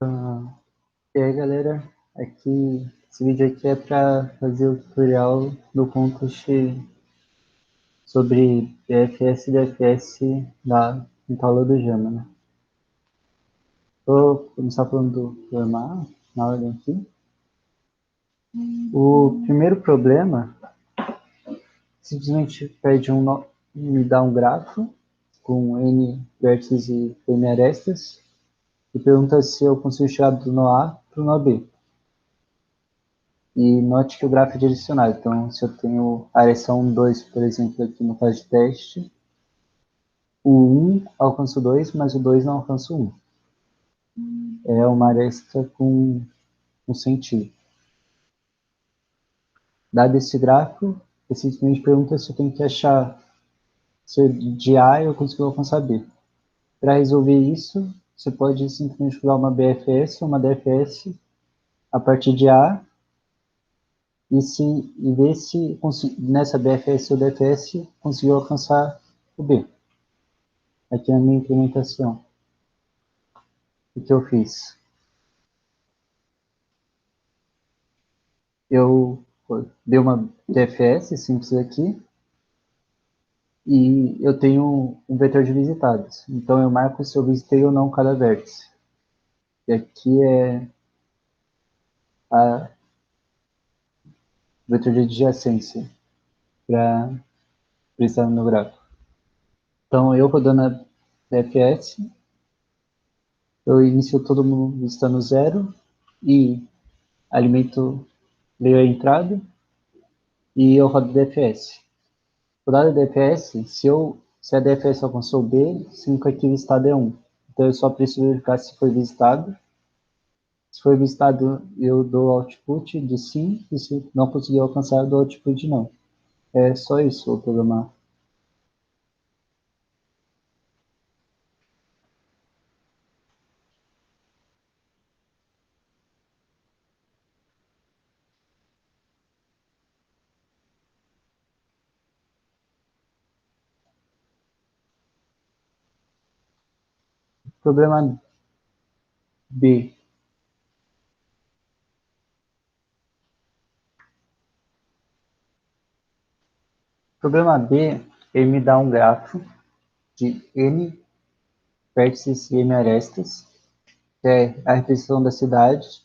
E aí, galera, esse vídeo aqui é para fazer o tutorial do Contour sobre BFS e DFS da aula do Jama, né? Vou começar falando do problema A, na ordem aqui. O primeiro problema simplesmente me dá um grafo com N vértices e N arestas e pergunta se eu consigo chegar do nó A para o nó B. E note que o gráfico é direcionado. Então, se eu tenho aresta 1, 2, por exemplo, aqui no caso de teste, o 1 alcança o 2, mas o 2 não alcança o 1. É uma aresta com um sentido. Dado esse gráfico, eu simplesmente pergunta se eu tenho que achar se de A eu consigo alcançar B. Para resolver isso, você pode simplesmente criar uma BFS ou uma DFS a partir de A e ver se nessa BFS ou DFS conseguiu alcançar o B. Aqui é a minha implementação. O que eu fiz? Eu dei uma DFS simples aqui e eu tenho um vetor de visitados. Então eu marco se eu visitei ou não cada vértice. E aqui é a vetor de adjacência para precisar no meu gráfico. Então eu rodando a DFS, eu inicio todo mundo visitando zero e alimento veio a entrada e eu rodo DFS. Rodada DFS, se a DFS alcançou B, significa que o estado é 1. Então eu só preciso verificar se foi visitado. Se foi visitado, eu dou output de sim, e se não conseguiu alcançar, eu dou output de não. É só isso o programa. Problema B. Problema B, ele me dá um grafo de N vértices e N arestas, que é a representação da cidade,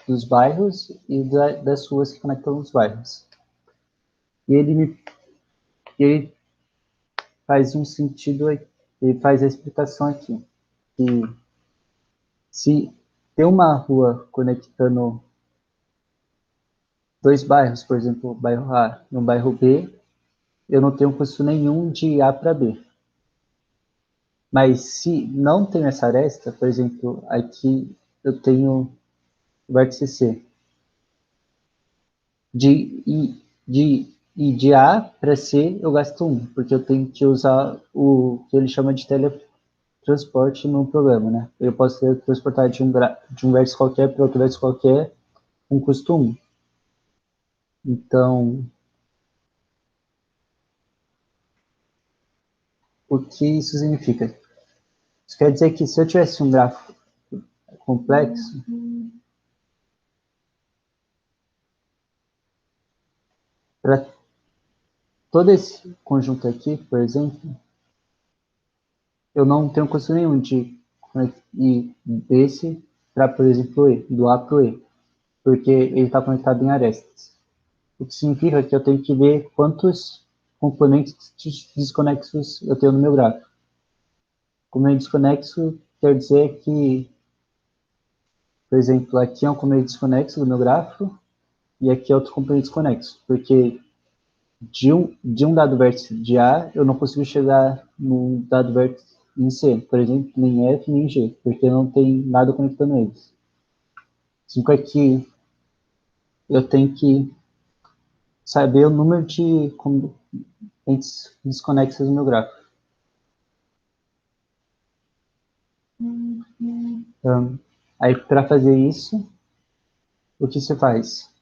dos bairros e das ruas que conectam os bairros. E ele faz um sentido, ele faz a explicação aqui, que se tem uma rua conectando dois bairros, por exemplo, o bairro A e o bairro B, eu não tenho custo nenhum de ir A para B. Mas se não tem essa aresta, por exemplo, aqui eu tenho o vértice C. De A para C eu gasto 1, porque eu tenho que usar o que ele chama de teletransporte no programa, né? Eu posso transportar de um vértice qualquer para outro vértice qualquer com custo 1. Então, o que isso significa? Isso quer dizer que se eu tivesse um gráfico complexo, para todo esse conjunto aqui, por exemplo, eu não tenho custo nenhum de ir desse para, por exemplo, o E, do A para o E, porque ele está conectado em arestas. O que significa que eu tenho que ver quantos componentes desconexos eu tenho no meu gráfico. Componente desconexo quer dizer que, por exemplo, aqui é um componente desconexo do meu gráfico e aqui é outro componente desconexo, porque de um dado vértice de A, eu não consigo chegar num dado vértice em C, por exemplo, nem F nem G, porque não tem nada conectando eles. Significa que eu tenho que saber o número de componentes desconexos no meu gráfico. Então, aí, para fazer isso, o que se faz?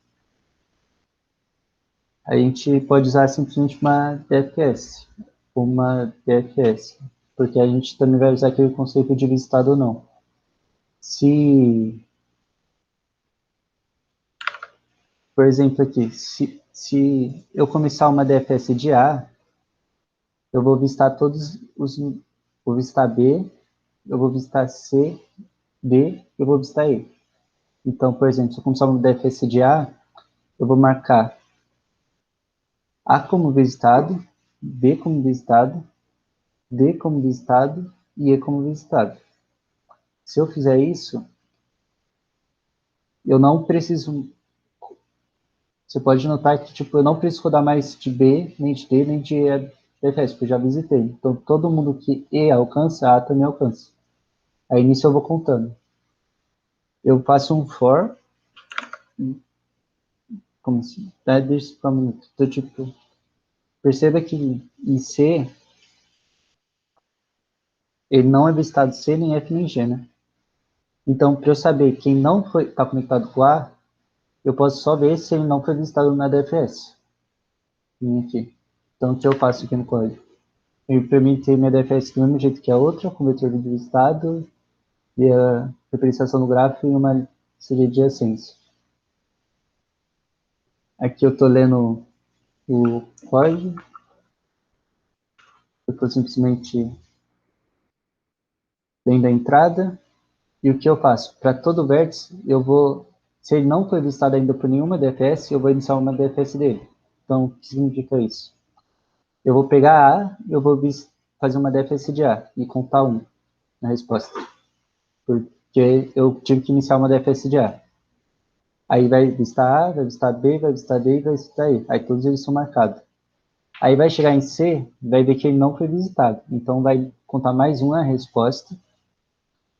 A gente pode usar simplesmente uma DFS, porque a gente também vai usar aquele conceito de visitado ou não. Se, por exemplo, aqui, se eu começar uma DFS de A, eu vou visitar todos os... Vou visitar B, eu vou visitar C, D, eu vou visitar E. Então, por exemplo, se eu começar uma DFS de A, eu vou marcar A como visitado, B como visitado, D como visitado e E como visitado. Se eu fizer isso, eu não preciso... Você pode notar que tipo, eu não preciso rodar mais de B, nem de D, nem de E DFS, porque eu já visitei. Então, todo mundo que E alcança, A também alcança. Aí, nisso eu vou contando. Eu faço um for, como assim? Deixa para um minuto. Então, tipo, perceba que em C, ele não é visitado C, nem F, nem G, né? Então, para eu saber quem não está conectado com A, eu posso só ver se ele não foi visitado na DFS. Aqui. Então, o que eu faço aqui no código? Eu implementei minha DFS do mesmo jeito que a outra, com o vetor de visitado e a referenciação no gráfico em uma série de adjacência. Aqui eu estou lendo o código, eu estou simplesmente lendo a entrada, e o que eu faço? Para todo vértice, eu vou, se ele não foi visitado ainda por nenhuma DFS, eu vou iniciar uma DFS dele. Então, o que significa isso? Eu vou pegar A, eu vou fazer uma DFS de A e contar 1 na resposta, porque eu tive que iniciar uma DFS de A. Aí vai visitar A, vai visitar B, vai visitar D e vai visitar E. Aí todos eles são marcados. Aí vai chegar em C, vai ver que ele não foi visitado. Então vai contar mais uma resposta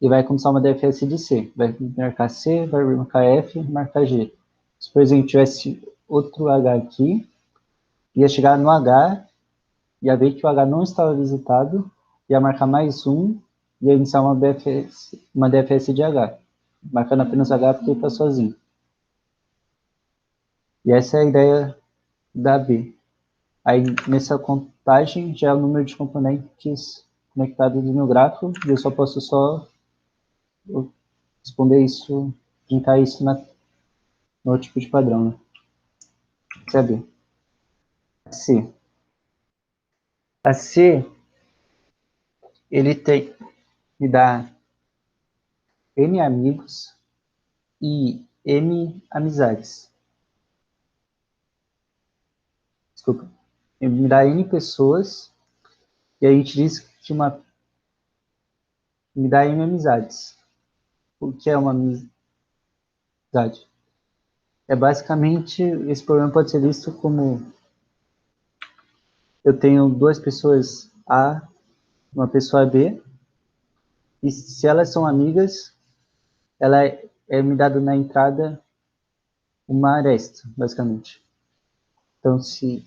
e vai começar uma DFS de C. Vai marcar C, vai marcar F, marcar G. Se, por exemplo, tivesse outro H aqui, ia chegar no H, ia ver que o H não estava visitado, ia marcar mais um, ia iniciar uma DFS de H. Marcando apenas H porque ele está sozinho. E essa é a ideia da B. Aí, nessa contagem, já é o número de componentes conectados no meu gráfico, e eu só posso responder isso, linkar isso no tipo de padrão, né? Sabe? C. A C, ele me dá N amigos e N amizades. Desculpa. Ele me dá N pessoas, e a gente diz que me dá N amizades. O que é uma amizade? É basicamente, esse problema pode ser visto como eu tenho duas pessoas A, uma pessoa B, e se elas são amigas, ela é me dado na entrada uma aresta, basicamente. Então, se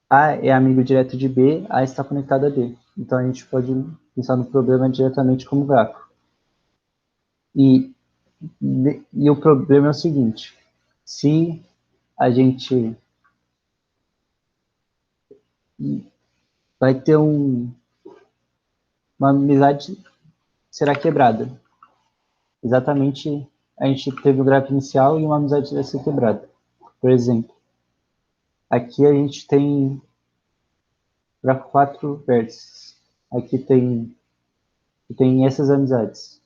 A é amigo direto de B, A está conectado a D. Então, a gente pode pensar no problema diretamente como gráfico. E o problema é o seguinte, se a gente vai ter uma amizade será quebrada. Exatamente, a gente teve o gráfico inicial e uma amizade vai ser quebrada. Por exemplo, aqui a gente tem para 4 vértices. Aqui tem essas amizades.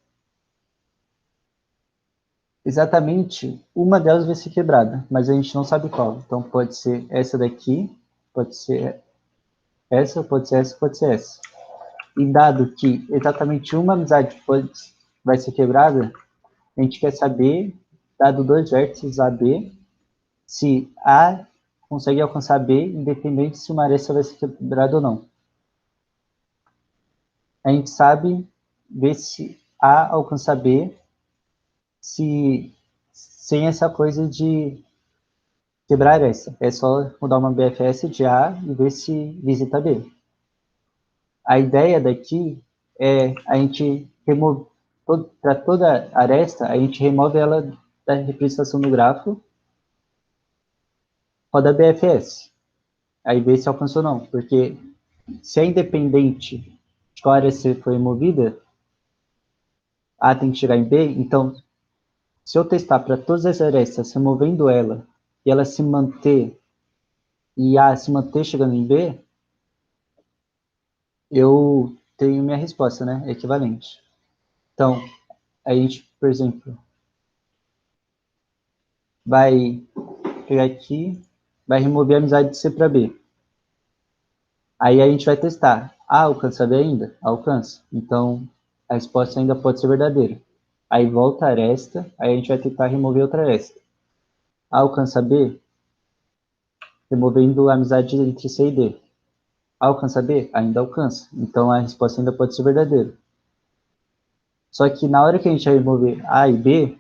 Exatamente, uma delas vai ser quebrada, mas a gente não sabe qual. Então pode ser essa daqui, pode ser essa, pode ser essa, pode ser essa. E dado que exatamente uma amizade vai ser quebrada, a gente quer saber, dado dois vértices A, B, se A consegue alcançar B, independente se uma aresta vai ser quebrada ou não. A gente sabe ver se A alcança B, sem essa coisa de quebrar essa. É só mudar uma BFS de A e ver se visita B. A ideia daqui é a gente remover, para toda aresta, a gente remove ela da representação do grafo, roda BFS. Aí vê se alcançou ou não, porque se é independente de qual aresta foi removida, A tem que chegar em B, então, se eu testar para todas as arestas, removendo ela, e ela se manter, e A se manter chegando em B, eu tenho minha resposta, né? Equivalente. Então, a gente, por exemplo, vai pegar aqui, vai remover a amizade de C para B. Aí a gente vai testar. A alcança B ainda? Alcança. Então, a resposta ainda pode ser verdadeira. Aí volta a aresta, aí a gente vai tentar remover outra aresta. A alcança B, removendo a amizade entre C e D. A alcança B? Ainda alcança. Então, a resposta ainda pode ser verdadeira. Só que na hora que a gente vai remover A e B,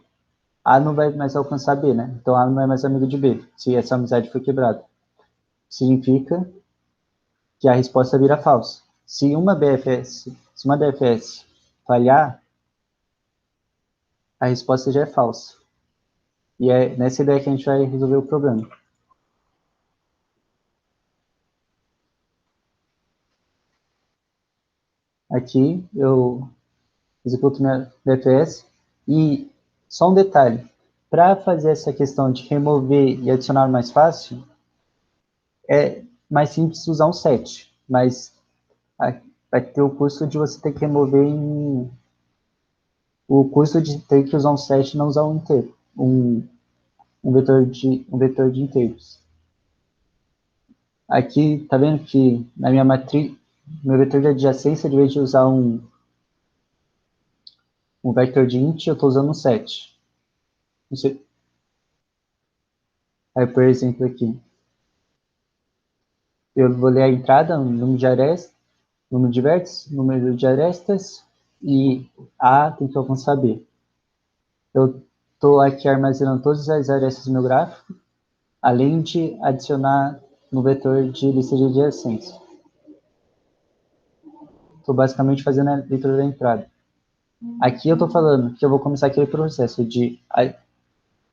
A não vai mais alcançar B, né? Então, A não é mais amigo de B, se essa amizade for quebrada. Significa que a resposta vira falsa. Se uma DFS falhar, a resposta já é falsa. E é nessa ideia que a gente vai resolver o problema. Aqui eu executo minha DFS e só um detalhe. Para fazer essa questão de remover e adicionar mais fácil, é mais simples usar um set, mas vai ter o custo de você ter que remover o custo de ter que usar um set e não usar um inteiro, um vetor de inteiros. Aqui, tá vendo que na minha matriz, meu vetor de adjacência, de vez de usar um vector de int, eu estou usando um set. Aí, por exemplo, aqui, eu vou ler a entrada, o número de arestas, número de vértices, número de arestas, e A tem que alcançar B. Eu estou aqui armazenando todas as arestas do meu gráfico, além de adicionar no vetor de lista de adjacência. Estou basicamente fazendo a leitura da entrada. Aqui eu estou falando que eu vou começar aquele processo de,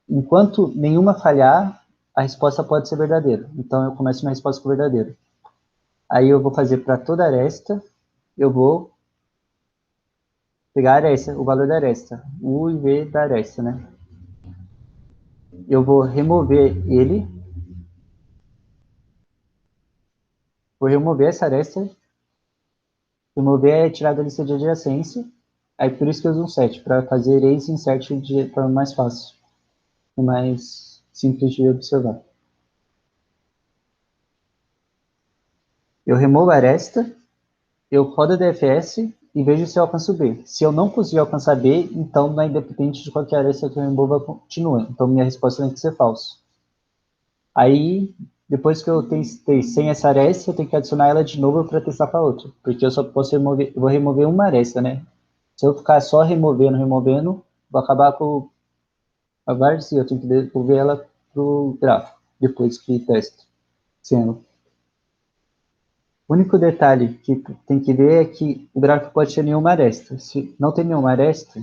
enquanto nenhuma falhar, a resposta pode ser verdadeira. Então eu começo minha resposta com verdadeiro. Aí eu vou fazer para toda aresta, eu vou pegar a aresta, o valor da aresta, U e V da aresta, né? Eu vou remover ele, vou remover essa aresta, remover a tirada da lista de adjacência, aí por isso que eu uso um set, para fazer esse insert de forma mais fácil e mais simples de observar. Eu removo a aresta, eu rodo a DFS e vejo se eu alcanço B. Se eu não conseguir alcançar B, então não é independente de qualquer aresta que eu remova, continua. Então minha resposta tem que ser falsa. Aí, depois que eu testei sem essa aresta, eu tenho que adicionar ela de novo para testar para outra. Porque eu só posso remover, eu vou remover uma aresta, né? Se eu ficar só removendo, vou acabar com a várzea, eu tenho que devolver ela pro gráfico, depois que testo. Sendo. O único detalhe que tem que ver é que o gráfico pode ter nenhuma aresta. Se não tem nenhuma aresta,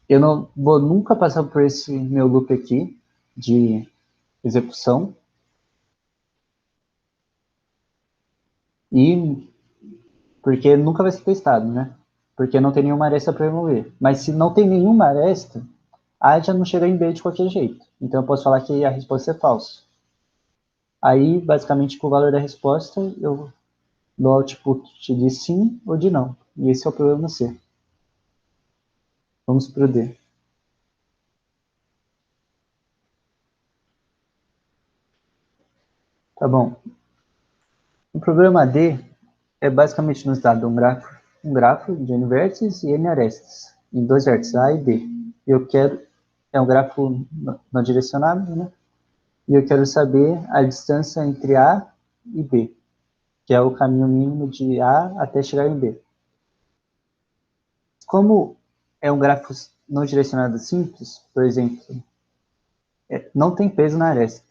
eu não vou nunca passar por esse meu loop aqui de execução. E porque nunca vai ser testado, né? Porque não tem nenhuma aresta para remover. Mas se não tem nenhuma aresta, A já não chega em B de qualquer jeito. Então eu posso falar que a resposta é falsa. Aí, basicamente, com o valor da resposta, eu dou output de sim ou de não. E esse é o problema C. Vamos para o D. Tá bom. O problema D é basicamente nos dado um grafo de N vértices e N arestas, em dois vértices, A e B. Eu quero, é um grafo não direcionado, né? E eu quero saber a distância entre A e B, que é o caminho mínimo de A até chegar em B. Como é um grafo não direcionado simples, por exemplo, não tem peso na aresta.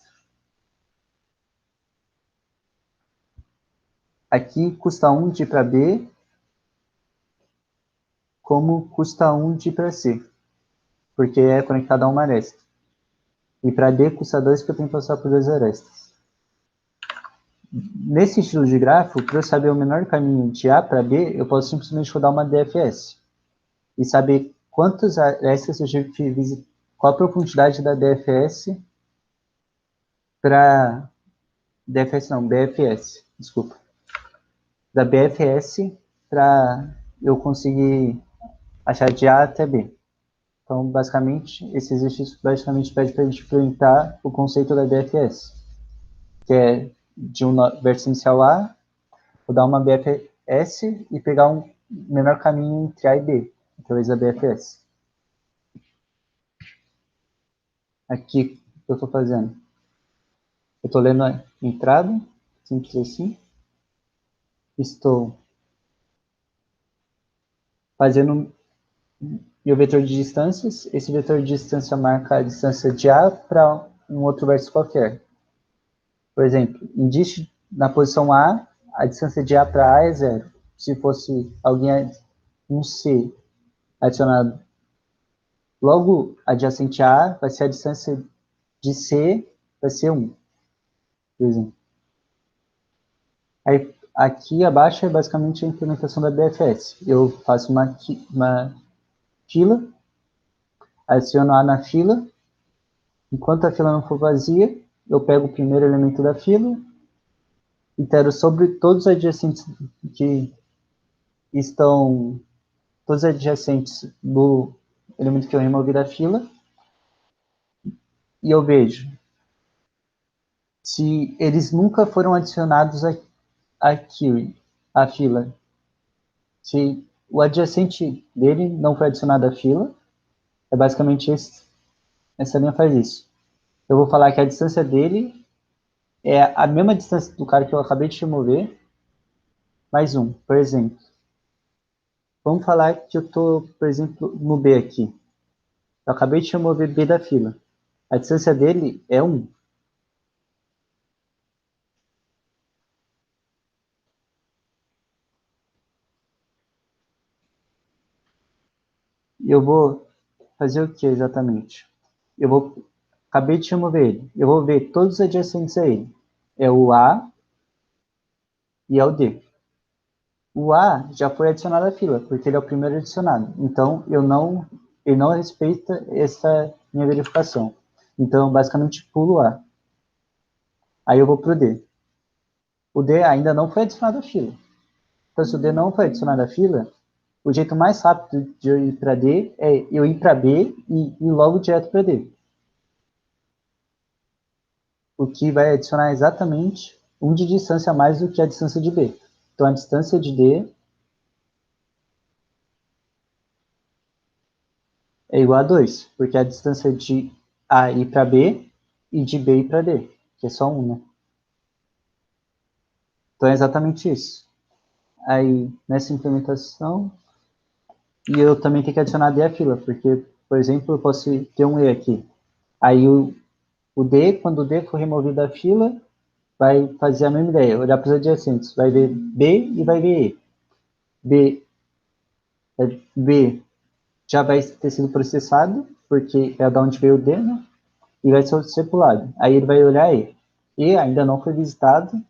Aqui custa 1 de ir para B, como custa 1 de ir para C, porque é conectado a uma aresta. E para D custa 2 porque eu tenho que passar por duas arestas. Nesse estilo de grafo, para eu saber o menor caminho de A para B, eu posso simplesmente rodar uma DFS. e saber quantas arestas eu tive que visitar, qual a profundidade da DFS para... DFS não, BFS, desculpa. Da BFS para eu conseguir achar de A até B. Então, basicamente, esse exercício basicamente pede para a gente implementar o conceito da BFS, que é de um verso inicial A, vou dar uma BFS e pegar um menor caminho entre A e B, através da BFS. Aqui, o que eu estou fazendo? Eu estou lendo a entrada, simples assim. Estou fazendo meu vetor de distâncias. Esse vetor de distância marca a distância de A para um outro verso qualquer. Por exemplo, na posição a distância de A para A é 0. Se fosse um C adicionado logo adjacente a A, vai ser a distância de C, vai ser 1, por exemplo. Aí, aqui abaixo é basicamente a implementação da BFS. Eu faço uma fila, adiciono A na fila. Enquanto a fila não for vazia, eu pego o primeiro elemento da fila, itero sobre todos os adjacentes que estão, todos os adjacentes do elemento que eu removi da fila, e eu vejo se eles nunca foram adicionados aqui, à fila. Se o adjacente dele não foi adicionado à fila, é basicamente essa linha faz isso. Eu vou falar que a distância dele é a mesma distância do cara que eu acabei de remover, mais um, por exemplo. Vamos falar que eu estou, por exemplo, no B aqui. Eu acabei de remover B da fila. A distância dele é 1. E eu vou fazer o que exatamente? Acabei de remover ele. Eu vou ver todos os adjacentes a ele. É o A e é o D. O A já foi adicionado à fila, porque ele é o primeiro adicionado. Então, ele não respeita essa minha verificação. Então, eu basicamente pulo o A. Aí eu vou para o D. O D ainda não foi adicionado à fila. Então, se o D não foi adicionado à fila, o jeito mais rápido de eu ir para D é eu ir para B e ir logo direto para D. O que vai adicionar exatamente 1 de distância a mais do que a distância de B. Então, a distância de D é igual a 2, porque é a distância de A ir para B e de B ir para D, que é só 1, né? Então, é exatamente isso. Aí, nessa implementação, e eu também tenho que adicionar D à fila, porque, por exemplo, eu posso ter um E aqui. Aí, o D, quando o D for removido da fila, vai fazer a mesma ideia, olhar para os adjacentes, vai ver B e vai ver E. B já vai ter sido processado, porque é da onde veio o D, né? E vai ser pulado. Aí ele vai olhar E. E ainda não foi visitado,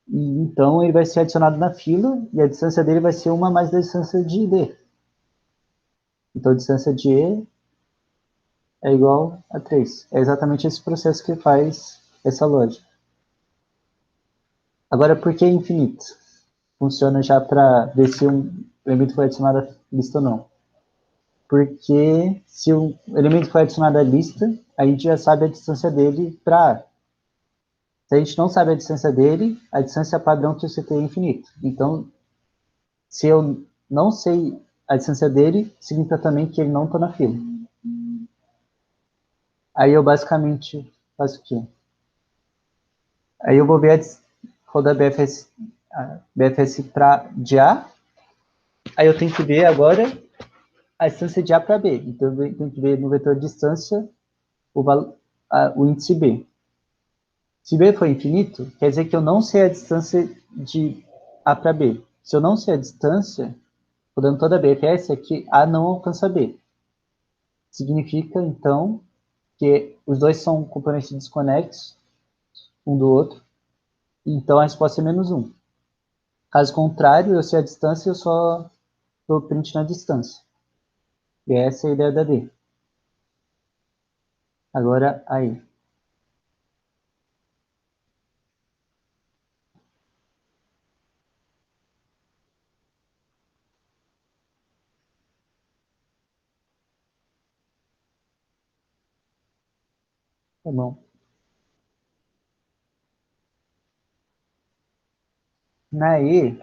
e então ele vai ser adicionado na fila, e a distância dele vai ser uma mais da distância de D. Então a distância de E é igual a 3. É exatamente esse processo que faz essa lógica. Agora, por que infinito? Funciona já para ver se um elemento foi adicionado à lista ou não. Porque se um elemento foi adicionado à lista, a gente já sabe a distância dele para A. Se a gente não sabe a distância dele, a distância padrão que você tem é infinito. Então, se eu não sei a distância dele, significa também que ele não está na fila. Aí eu basicamente faço o quê? Aí eu vou ver rodar BFS de A, aí eu tenho que ver agora a distância de A para B. Então eu tenho que ver no vetor de distância o índice B. Se B for infinito, quer dizer que eu não sei a distância de A para B. Se eu não sei a distância, rodando toda a BFS, é que A não alcança B. Significa, então, que os dois são componentes desconexos um do outro, então a resposta é -1. Caso contrário, eu sei a distância, eu só dou print na distância. E essa é a ideia da D. Agora, aí. Tá bom. Na E,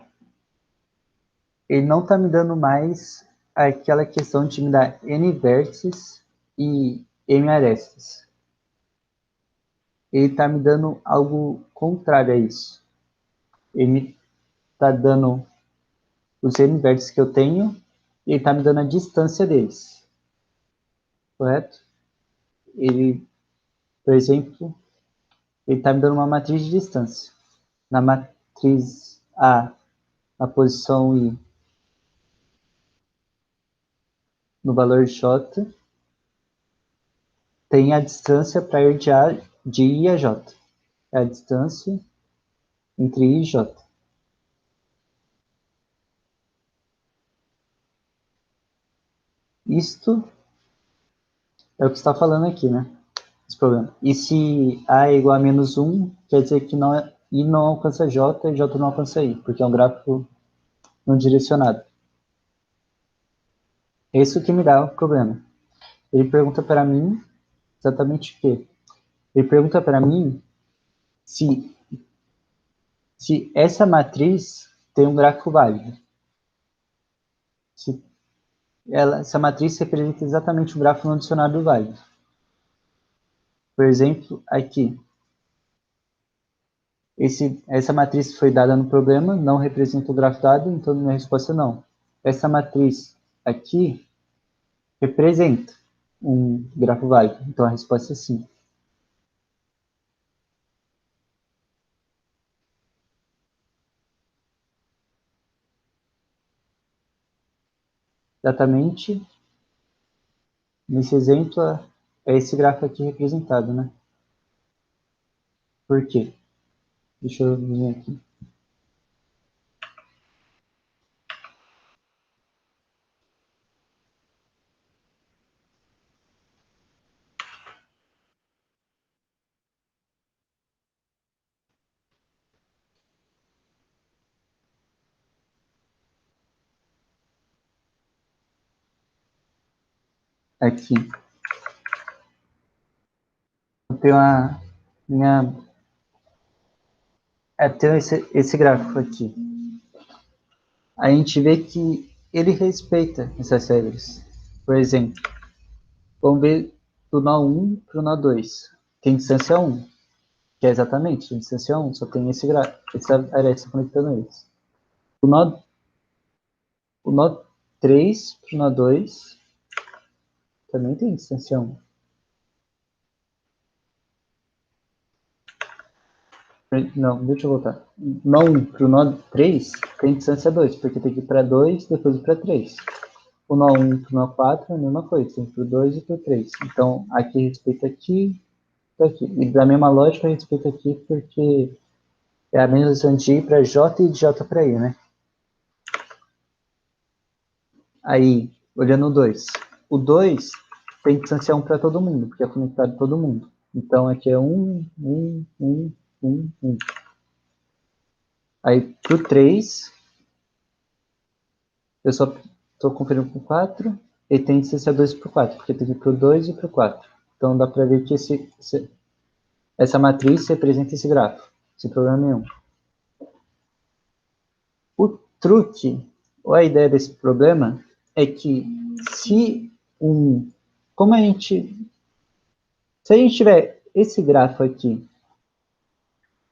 ele não está me dando mais aquela questão de me dar N vértices e M arestas. Ele está me dando algo contrário a isso. Ele está dando os N vértices que eu tenho e ele está me dando a distância deles. Correto? Ele, por exemplo, ele está me dando uma matriz de distância. Na matriz A, na posição I, no valor J, tem a distância para ir de I a J. É a distância entre I e J. Isto é o que está falando aqui, né? Esse problema. E se A é igual a menos 1, quer dizer que I não alcança J e J não alcança I, porque é um gráfico não direcionado. É isso que me dá o problema. Ele pergunta para mim exatamente o quê? Ele pergunta para mim se essa matriz tem um gráfico válido. Se essa matriz representa exatamente o gráfico não adicionado válido. Por exemplo, aqui. Essa matriz foi dada no problema, não representa o grafo dado, então minha resposta é não. Essa matriz aqui representa um grafo válido, então a resposta é sim. Exatamente, nesse exemplo, é esse grafo aqui representado, né? Por quê? Deixa eu vir aqui. Aqui. Eu tenho a minha... tenho esse gráfico aqui. A gente vê que ele respeita essas regras. Por exemplo, vamos ver do nó 1 para o nó 2. Tem distância 1, que é exatamente a distância 1, só tem essa aresta conectando eles. O nó 3 para o nó 2 também tem distância 1. Não, deixa eu voltar. Nó 1 para o nó 3 tem distância 2, porque tem que ir para 2, depois ir para 3. O nó 1 para o nó 4 é a mesma coisa, tem para o 2 e para o 3. Então, aqui respeita aqui, aqui. E da mesma lógica, respeita aqui, porque é a mesma distância de I para J e de J para I, né? Aí, olhando o 2. O 2 tem distância 1 para todo mundo, porque é conectado todo mundo. Então, aqui é 1, 1, 1, 1, 1. Aí, para o 3, eu só estou conferindo com o 4, ele tem distância 2 para o 4, porque tem que ir para o 2 e para o 4. Então, dá para ver que essa matriz representa esse gráfico, sem problema nenhum. O truque, ou a ideia desse problema, é que se a gente tiver esse grafo aqui,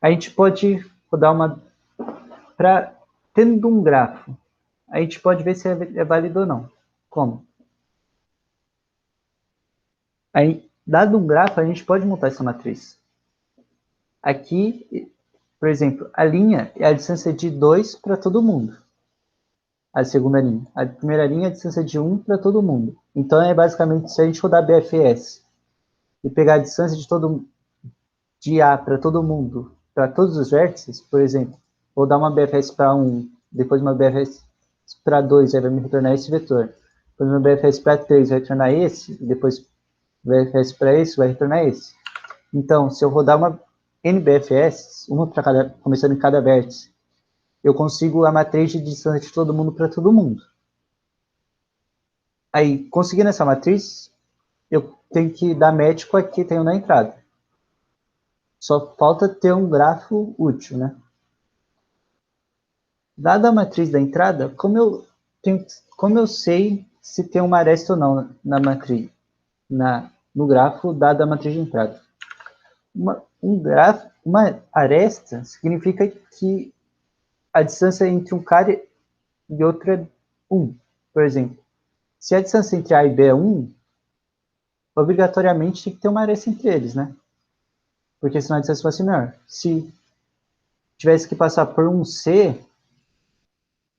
a gente pode rodar tendo um grafo, a gente pode ver se é válido ou não. Como? Aí, dado um grafo, a gente pode montar essa matriz. Aqui, por exemplo, a linha é a distância de 2 para todo mundo. A segunda linha. A primeira linha é a distância de 1 para todo mundo. Então, é basicamente, se a gente rodar BFS e pegar a distância de A para todo mundo, para todos os vértices, por exemplo, vou dar uma BFS para 1, depois uma BFS para 2 vai me retornar esse vetor. Depois meu BFS para 3 vai retornar esse, e depois BFS para esse vai retornar esse. Então, se eu rodar uma N BFS, uma para cada, começando em cada vértice, eu consigo a matriz de distância de todo mundo para todo mundo. Aí, conseguindo essa matriz, eu tenho que dar match com a que tenho na entrada. Só falta ter um grafo útil, né? Dada a matriz da entrada, como eu sei se tem uma aresta ou não na matriz, no grafo, dada a matriz de entrada? Uma aresta significa que a distância entre um cara e outro é 1. Por exemplo, se a distância entre A e B é 1, obrigatoriamente tem que ter uma aresta entre eles, né? Porque senão a distância vai ser menor. Se tivesse que passar por um C,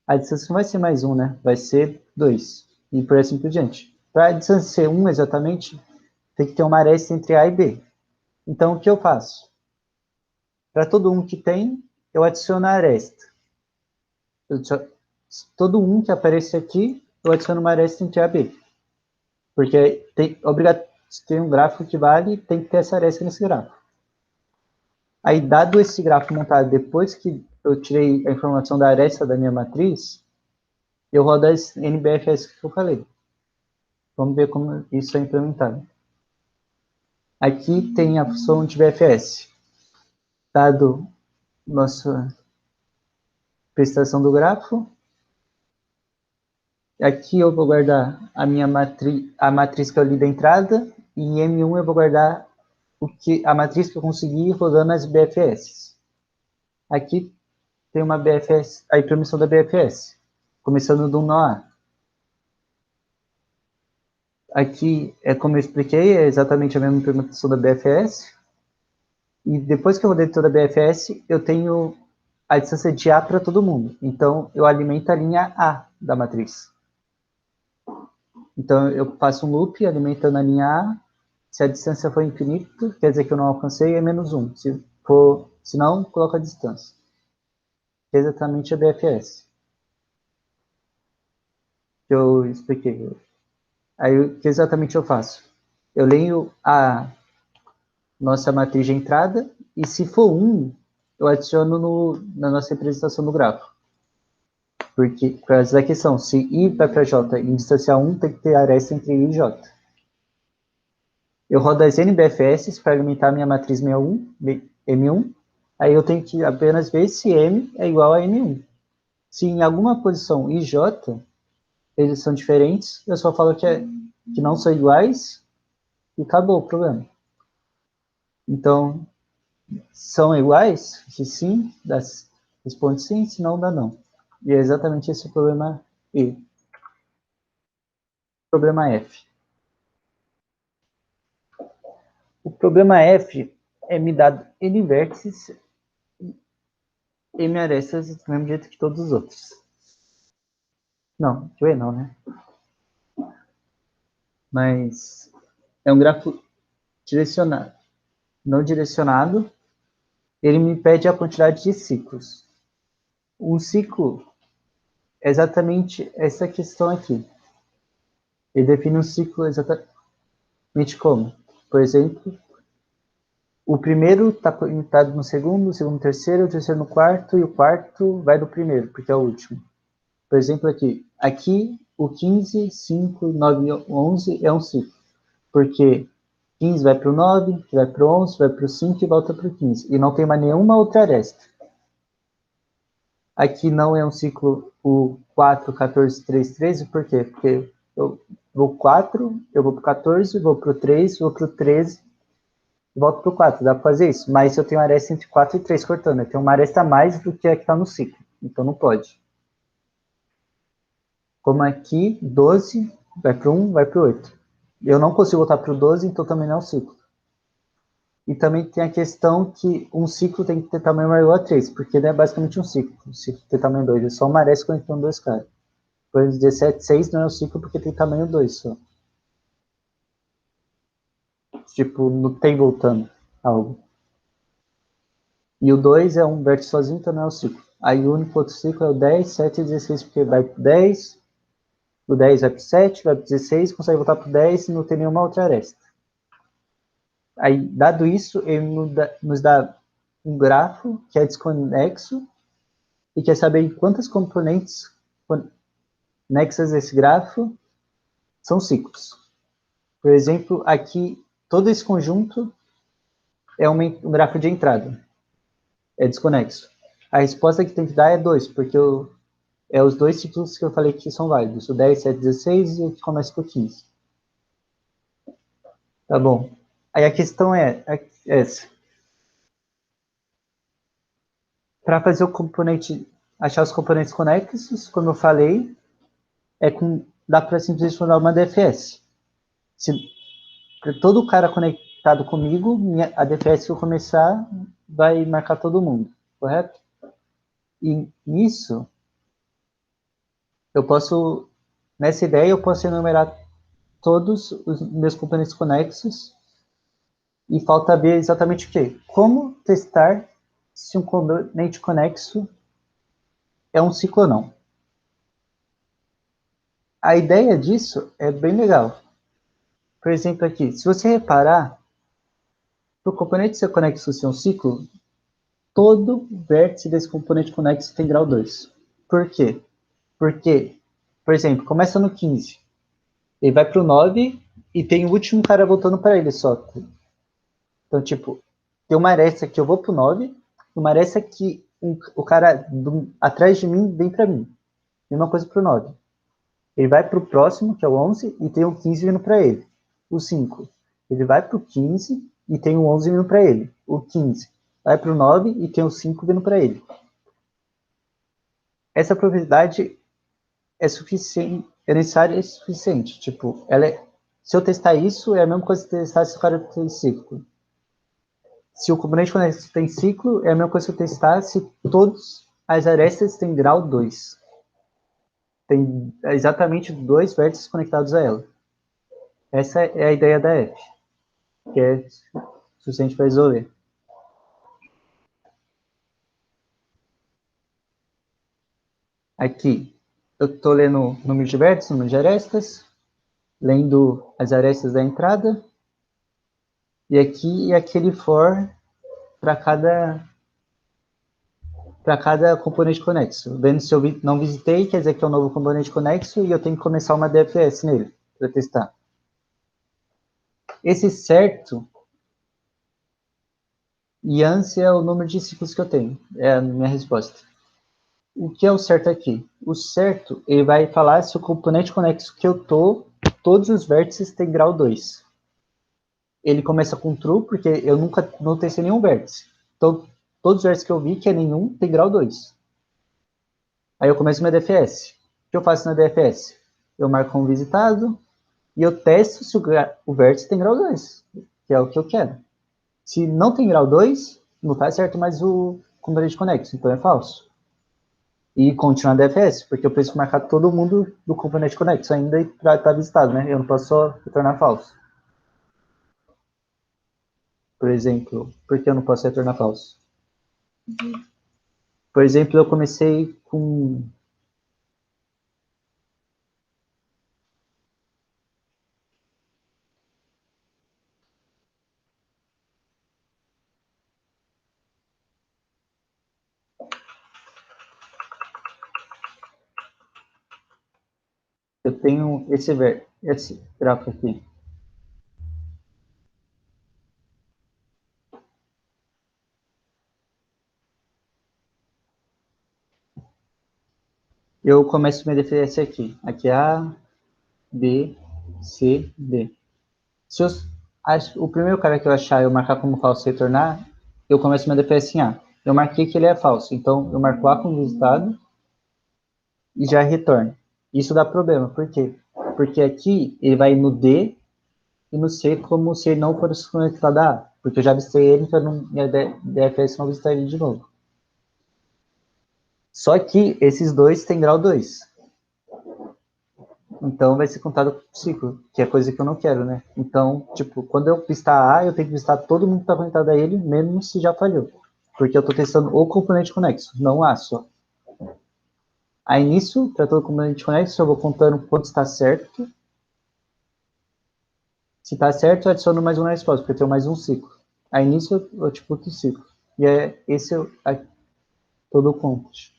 a distância não vai ser mais 1, né? Vai ser 2. E por assim por diante. Para a distância ser 1 exatamente, tem que ter uma aresta entre A e B. Então, o que eu faço? Para todo 1 que tem, eu adiciono a aresta. Todo 1 que aparece aqui, eu adiciono uma aresta entre A e B. Porque tem um gráfico que vale, tem que ter essa aresta nesse gráfico. Aí, dado esse gráfico montado depois que eu tirei a informação da aresta da minha matriz, eu rodo as NBFS que eu falei. Vamos ver como isso é implementado. Aqui tem a função de BFS. Dado nossa prestação do grafo, aqui eu vou guardar a matriz que eu li da entrada, e em M1 eu vou guardar a matriz que eu consegui rodando as BFS. Aqui tem uma BFS, a implementação da BFS, começando do nó A. Aqui, como eu expliquei, é exatamente a mesma implementação da BFS. E depois que eu rodei toda a BFS, eu tenho a distância de A para todo mundo. Então, eu alimento a linha A da matriz. Então, eu faço um loop alimentando a linha A. Se a distância for infinita, quer dizer que eu não alcancei, é menos 1. Se não, coloco a distância. Que é exatamente a BFS que eu expliquei. Aí, o que exatamente eu faço? Eu leio a nossa matriz de entrada, e se for 1, eu adiciono na nossa representação do grafo. Porque, por causa da questão, se I vai para J em distância 1, tem que ter aresta entre I e J. Eu rodo as NBFS para alimentar a minha matriz M1, aí eu tenho que apenas ver se M é igual a M1. Se em alguma posição I e J eles são diferentes, eu só falo que não são iguais e acabou o problema. Então, são iguais? Se sim, responde sim, se não, dá não. E é exatamente esse o problema E. Problema F. O problema F é me dado N vértices e M arestas do mesmo jeito que todos os outros. Não, que eu não, né? Mas é um grafo direcionado. Não direcionado, ele me pede a quantidade de ciclos. Um ciclo é exatamente essa questão aqui. Ele define um ciclo exatamente como? Por exemplo, o primeiro está limitado no segundo, o segundo no terceiro, o terceiro no quarto, e o quarto vai no primeiro, porque é o último. Por exemplo, aqui o 15, 5, 9 e 11 é um ciclo, porque 15 vai para o 9, vai para o 11, vai para o 5 e volta para o 15, e não tem mais nenhuma outra aresta. Aqui não é um ciclo o 4, 14, 3, 13, por quê? Porque eu vou 4, eu vou para o 14, vou para o 3, vou para o 13, e volto para o 4, dá para fazer isso, mas eu tenho uma aresta entre 4 e 3 cortando, eu tenho uma aresta a mais do que a que está no ciclo, então não pode. Como aqui, 12 vai para o 1, vai para o 8. Eu não consigo voltar para o 12, então também não é um ciclo. E também tem a questão que um ciclo tem que ter tamanho maior igual a 3, porque não é basicamente um ciclo. Um ciclo tem tamanho 2, é só uma aresta conectando dois caras. Por exemplo, 17, 6 não é um ciclo porque tem tamanho 2 só. Tipo, não tem voltando algo. E o 2 é um vértice sozinho, então não é um ciclo. Aí o único outro ciclo é o 10, 7 e 16, porque vai pro 10, do 10 vai pro 7, vai pro 16, consegue voltar pro 10 e não tem nenhuma outra aresta. Aí, dado isso, ele nos dá um grafo que é desconexo e quer saber em quantas componentes conexas esse grafo são ciclos. Por exemplo, aqui, todo esse conjunto é um grafo de entrada. É desconexo. A resposta que tem que dar é 2, porque é os dois ciclos que eu falei que são válidos. O 10, 7, 16 e o que começa com o 15. Tá bom. Aí a questão é essa. Para fazer o componente, achar os componentes conexos, como eu falei, dá para simplesmente formar uma DFS. Se todo cara conectado comigo, a DFS que eu começar vai marcar todo mundo, correto? E nisso, nessa ideia, eu posso enumerar todos os meus componentes conexos e falta ver exatamente o quê? Como testar se um componente conexo é um ciclo ou não. A ideia disso é bem legal. Por exemplo, aqui, se você reparar, para o componente ser conexo ser um ciclo, todo vértice desse componente conexo tem grau 2. Por quê? Porque, por exemplo, começa no 15, ele vai para o 9 e tem o último cara voltando para ele só. Então, tipo, tem uma aresta que eu vou pro 9, e uma aresta que o cara atrás de mim vem para mim. Mesma coisa pro 9. Ele vai pro próximo, que é o 11, e tem o 15 vindo para ele. O 5, ele vai pro 15 e tem o 11 vindo para ele. O 15 vai pro 9 e tem o 5 vindo para ele. Essa probabilidade é suficiente, é necessária e é suficiente. Tipo, se eu testar isso, é a mesma coisa que testar se o cara tem ciclo. Se o componente conexo tem ciclo, é a mesma coisa que eu testar se todas as arestas têm grau 2. Tem exatamente 2 vértices conectados a ela. Essa é a ideia da F, que é suficiente para resolver. Aqui, eu estou lendo o número de vértices, número de arestas, lendo as arestas da entrada, e aqui é aquele for para cada componente conexo. Vendo se eu não visitei, quer dizer que é um novo componente conexo, e eu tenho que começar uma DFS nele, para testar. Esse certo, Yancey é o número de ciclos que eu tenho, é a minha resposta. O que é o certo aqui? O certo, ele vai falar se o componente conexo que eu tô, todos os vértices têm grau 2. Ele começa com true, porque eu nunca não testei nenhum vértice. Então, todos os vértices que eu vi, que é nenhum, tem grau 2. Aí eu começo minha DFS. O que eu faço na DFS? Eu marco como visitado e eu testo se o vértice tem grau 2, que é o que eu quero. Se não tem grau 2, não está certo mais o componente conexo, então é falso. E continuar a DFS, porque eu preciso marcar todo mundo do componente conexo ainda para estar visitado, né? Eu não posso só retornar falso. Por exemplo, por que eu não posso retornar falso? Por exemplo, eu comecei com... Eu tenho esse gráfico aqui. Eu começo minha DFS aqui. Aqui é A, B, C, D. Se o primeiro cara que eu achar eu marcar como falso e retornar, eu começo minha DFS em A. Eu marquei que ele é falso, então eu marco A como visitado e já retorno. Isso dá problema, por quê? Porque aqui ele vai no D e no C como se ele não fosse conectado a A, porque eu já avistei ele, então minha DFS não visitar ele de novo. Só que esses dois têm grau 2. Então vai ser contado por ciclo, que é coisa que eu não quero, né? Então, tipo, quando eu vistar A, eu tenho que visitar todo mundo que está conectado a ele, mesmo se já falhou. Porque eu estou testando o componente conexo, não A só. Aí nisso, para todo componente conecta, eu vou contando quanto está certo. Se está certo, eu adiciono mais um na resposta, porque eu tenho mais um ciclo. Aí nisso eu disputo o ciclo. E esse é todo o context.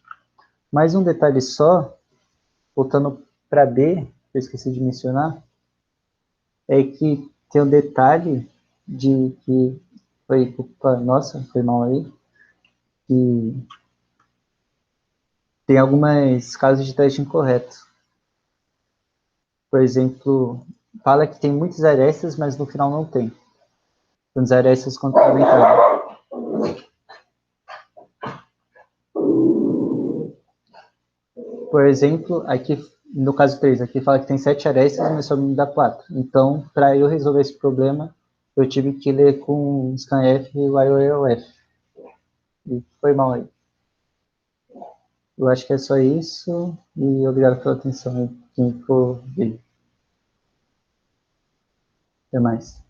Mais um detalhe só, voltando para B, que eu esqueci de mencionar, é que tem um detalhe de que foi, opa, nossa, foi mal aí, que tem algumas casos de teste incorreto. Por exemplo, fala que tem muitas arestas, mas no final não tem. Tem as arestas complementares. Por exemplo, aqui no caso 3, aqui fala que tem 7 arestas, mas só me dá 4. Então, para eu resolver esse problema, eu tive que ler com scanf e YOLF. E foi mal aí. Eu acho que é só isso. E obrigado pela atenção. Quem for ver. Até mais.